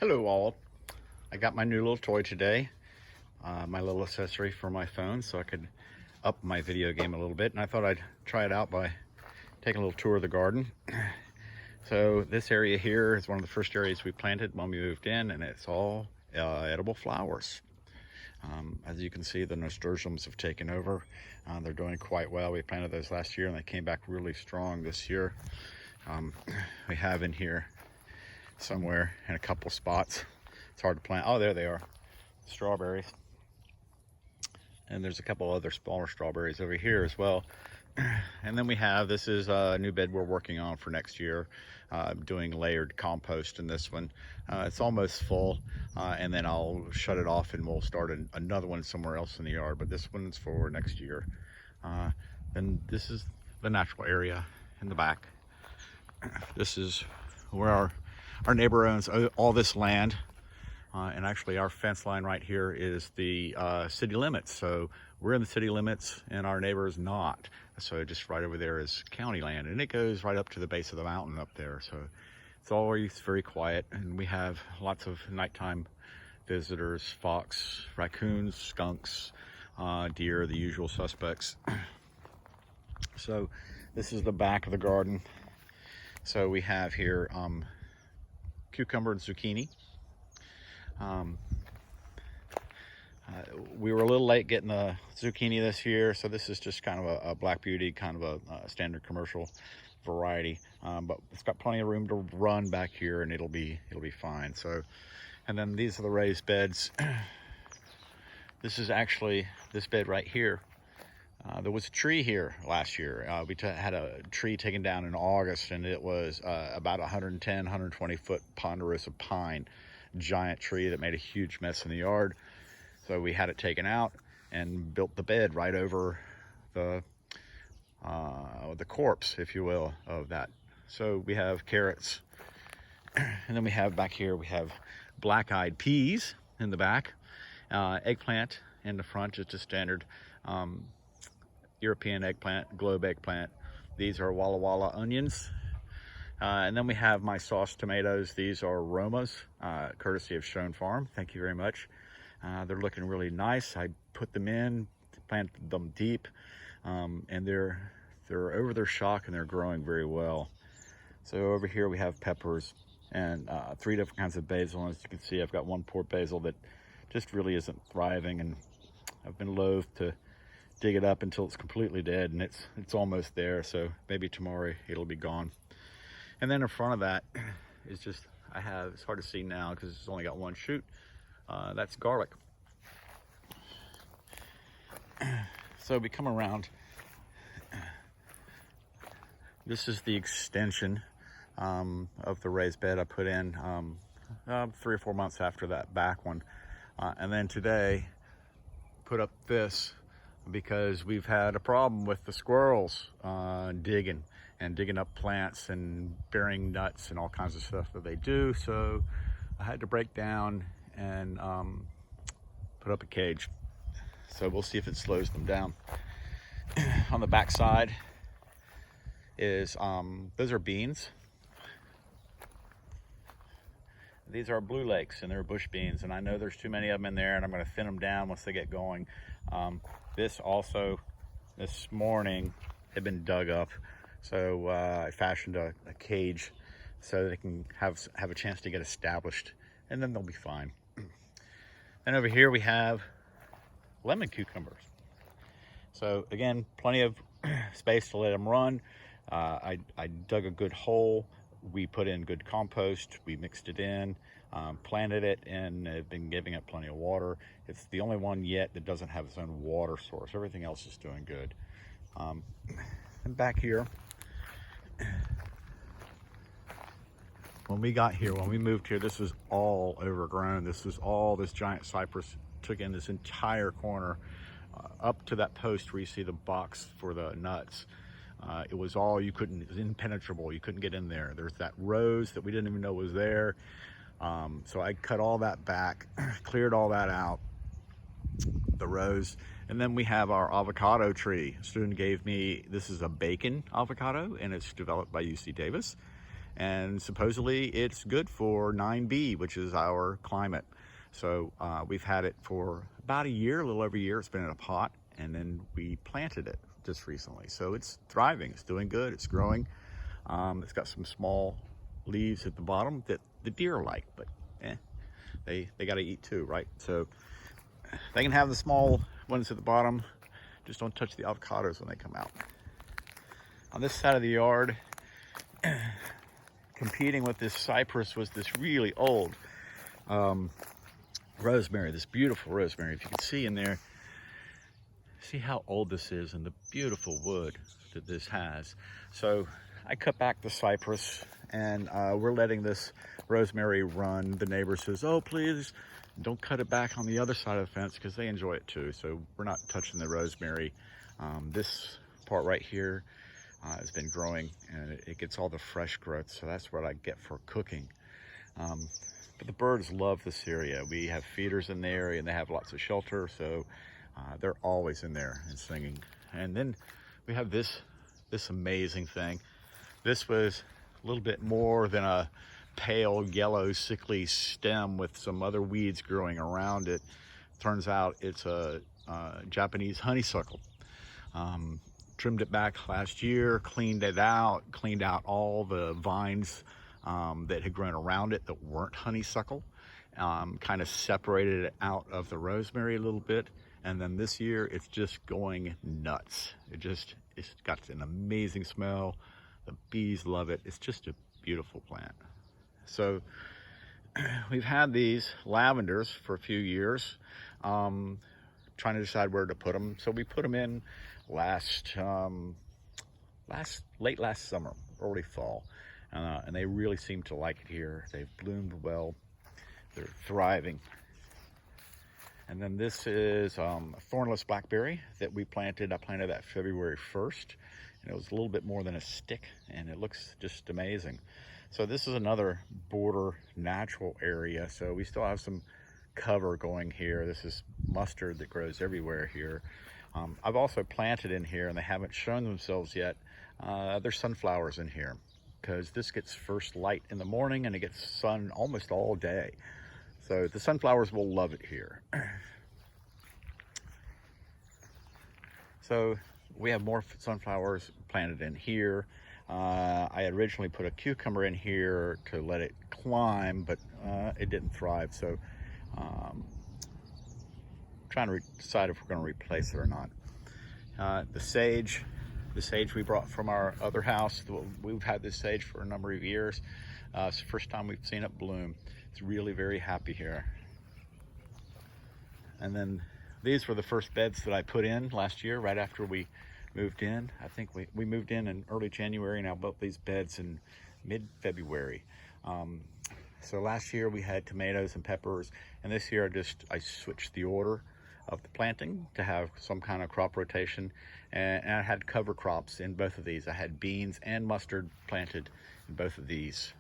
Hello all. I got my new little toy today, my little accessory for my phone so I could up my video game a little bit, and I thought I'd try it out by taking a little tour of the garden. So this area here is one of the first areas we planted when we moved in, and it's all edible flowers. As you can see, the nasturtiums have taken over. They're doing quite well. We planted those last year and they came back really strong this year. We have in here somewhere in a couple spots. It's hard to plant. Oh, there they are. Strawberries. And there's a couple other smaller strawberries over here as well. And then we have, this is a new bed we're working on for next year. Doing layered compost in this one. It's almost full, and then I'll shut it off and we'll start another one somewhere else in the yard, but this one's for next year. And this is the natural area in the back. This is where our neighbor owns all this land. And actually our fence line right here is the city limits. So we're in the city limits and our neighbor is not. So just right over there is county land, and it goes right up to the base of the mountain up there. So it's always very quiet, and we have lots of nighttime visitors, fox, raccoons, skunks, deer, the usual suspects. So this is the back of the garden. So we have here cucumber and zucchini. We were a little late getting the zucchini this year, so this is just kind of a Black Beauty, kind of a standard commercial variety, but it's got plenty of room to run back here, and it'll be fine. So, and then these are the raised beds. This is actually this bed right here. There was a tree here last year. We had a tree taken down in August, and it was about 110, 120 foot ponderosa pine, giant tree that made a huge mess in the yard. So we had it taken out and built the bed right over the corpse, if you will, of that. So we have carrots, and then we have back here, we have black-eyed peas in the back, eggplant in the front, just a standard European eggplant, globe eggplant. These are Walla Walla onions. And then we have my sauce tomatoes. These are Romas, courtesy of Schoen Farm. Thank you very much. They're looking really nice. I put them in, planted them deep, and they're over their shock and they're growing very well. So over here we have peppers and 3 different kinds of basil. As you can see, I've got one poor basil that just really isn't thriving, and I've been loath to dig it up until it's completely dead, and it's almost there. So maybe tomorrow it'll be gone. And then in front of that is just, it's hard to see now because it's only got one shoot. That's garlic. So we come around. This is the extension of the raised bed I put in 3 or 4 months after that back one. And then today, put up this because we've had a problem with the squirrels digging up plants and burying nuts and all kinds of stuff that they do. So I had to break down and put up a cage. So we'll see if it slows them down. On the back side is, those are beans. These are blue lakes, and they're bush beans, and I know there's too many of them in there, and I'm going to thin them down once they get going. This also, this morning, had been dug up, so I fashioned a cage so they can have a chance to get established, and then they'll be fine. And over here we have lemon cucumbers. So again, plenty of space to let them run. I dug a good hole. We put in good compost. We mixed it in, planted it, and have been giving it plenty of water. It's the only one yet that doesn't have its own water source. Everything else is doing good. And back here, when we moved here, this was all overgrown. This giant cypress took in this entire corner up to that post where you see the box for the nuts. It was impenetrable. You couldn't get in there. There's that rose that we didn't even know was there. So I cut all that back, cleared all that out, the rose. And then we have our avocado tree. A student gave me, this is a bacon avocado, and it's developed by UC Davis. and supposedly it's good for 9B, which is our climate. So we've had it for about a year, a little over a year. It's been in a pot, and then we planted it just recently. So it's thriving, it's doing good, it's growing. It's got some small leaves at the bottom that the deer like, but they got to eat too, right? So they can have the small ones at the bottom, just don't touch the avocados when they come out. On this side of the yard, competing with this cypress was this really old rosemary, this beautiful rosemary. If you can see in there, see how old this is and the beautiful wood that this has. So I cut back the cypress, and we're letting this rosemary run. The neighbor says, oh, please don't cut it back on the other side of the fence, because they enjoy it too. So we're not touching the rosemary. This part right here has been growing, and it gets all the fresh growth. So that's what I get for cooking. But the birds love this area. We have feeders in there, and they have lots of shelter. So they're always in there and singing. And then we have this amazing thing. This was a little bit more than a pale yellow sickly stem with some other weeds growing around it. Turns out it's a Japanese honeysuckle. Trimmed it back last year, cleaned out all the vines that had grown around it that weren't honeysuckle. Kind of separated it out of the rosemary a little bit. And then this year it's just going nuts. It's got an amazing smell. The bees love it. It's just a beautiful plant. So we've had these lavenders for a few years, trying to decide where to put them. So we put them in late last summer, early fall, and they really seem to like it here. They've bloomed well. They're thriving. And then this is a thornless blackberry that we planted. I planted that February 1st, and it was a little bit more than a stick, and it looks just amazing. So this is another border natural area. So we still have some cover going here. This is mustard that grows everywhere here. I've also planted in here, and they haven't shown themselves yet. There's sunflowers in here, because this gets first light in the morning and it gets sun almost all day. So the sunflowers will love it here. So we have more sunflowers planted in here. I had originally put a cucumber in here to let it climb, but it didn't thrive. So trying to decide if we're going to replace it or not. The sage we brought from our other house. We've had this sage for a number of years. It's the first time we've seen it bloom. It's really very happy here. And then these were the first beds that I put in last year, right after we moved in. I think we moved in early January, and I built these beds in mid-February. So last year we had tomatoes and peppers, and this year I switched the order of the planting to have some kind of crop rotation, and I had cover crops in both of these. I had beans and mustard planted in both of these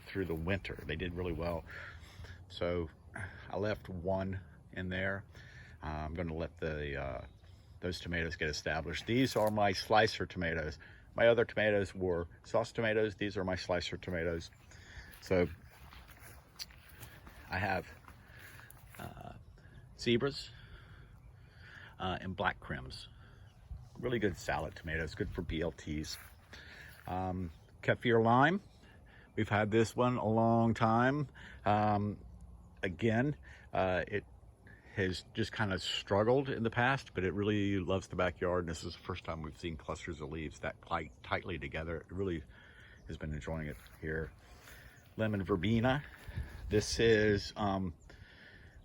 through the winter. They did really well. So I left one in there. I'm going to let those tomatoes get established. These are my slicer tomatoes. My other tomatoes were sauce tomatoes. These are my slicer tomatoes. So I have zebras and black crims. Really good salad tomatoes, good for BLTs. Kaffir lime. We've had this one a long time. Again, it has just kind of struggled in the past, but it really loves the backyard. And this is the first time we've seen clusters of leaves that quite tightly together. It really has been enjoying it here. Lemon verbena. This is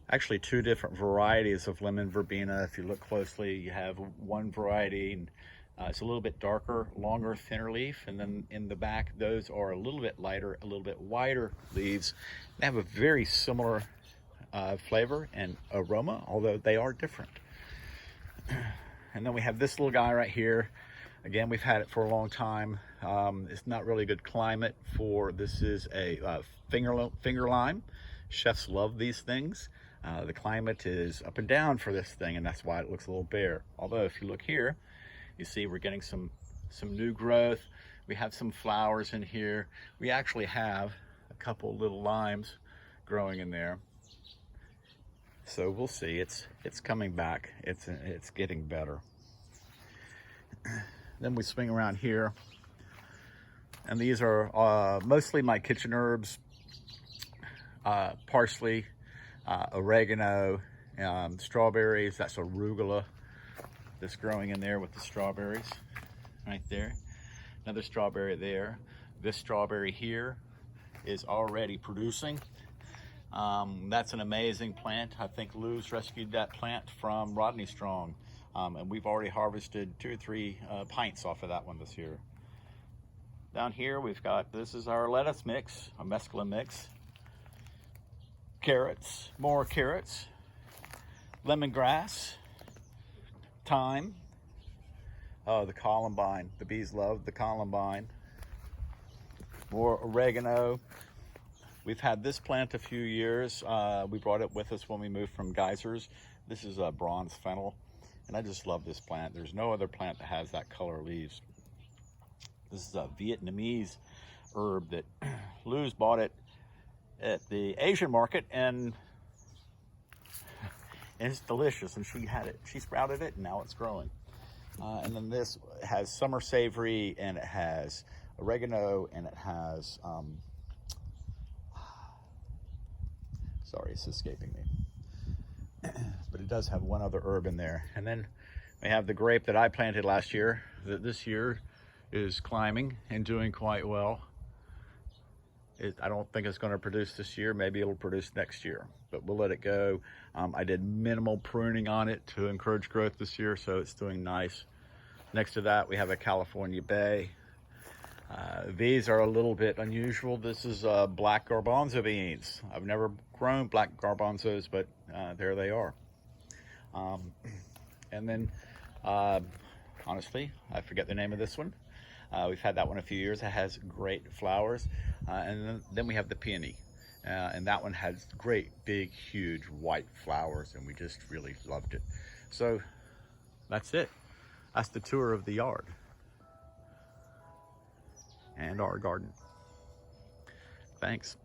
actually two different varieties of lemon verbena. If you look closely, you have one variety, and it's a little bit darker, longer, thinner leaf. And then in the back, those are a little bit lighter, a little bit wider leaves. They have a very similar flavor and aroma, although they are different. And then we have this little guy right here. Again, we've had it for a long time. It's not really a good climate for, this is a finger lime. Chefs love these things. The climate is up and down for this thing, and that's why it looks a little bare. Although if you look here, you see we're getting some new growth. We have some flowers in here. We actually have a couple little limes growing in there. So we'll see. It's coming back. It's getting better. Then we swing around here, and these are mostly my kitchen herbs, parsley, oregano, strawberries. That's arugula that's growing in there with the strawberries right there. Another strawberry there. This strawberry here is already producing. That's an amazing plant. I think Lou's rescued that plant from Rodney Strong. And we've already harvested 2 or 3 pints off of that one this year. Down here we've got, this is our lettuce mix, a mesclun mix. Carrots, more carrots, lemongrass, thyme. Oh, the columbine. The bees love the columbine. More oregano. We've had this plant a few years. We brought it with us when we moved from Geysers. This is a bronze fennel, and I just love this plant. There's no other plant that has that color leaves. This is a Vietnamese herb that Lou's bought it at the Asian market, and it's delicious. And she sprouted it, and now it's growing. And then this has summer savory, and it has oregano, and it has sorry, it's escaping me. But it does have one other herb in there. And then we have the grape that I planted last year, that this year is climbing and doing quite well. I don't think it's going to produce this year. Maybe it'll produce next year, but we'll let it go. I did minimal pruning on it to encourage growth this year, so it's doing nice. Next to that, we have a California Bay. These are a little bit unusual. This is black garbanzo beans. I've never grown black garbanzos, but there they are. And then, honestly, I forget the name of this one. We've had that one a few years. It has great flowers. And then we have the peony. And that one has great, big, huge white flowers, and we just really loved it. So that's it. That's the tour of the yard and our garden. Thanks.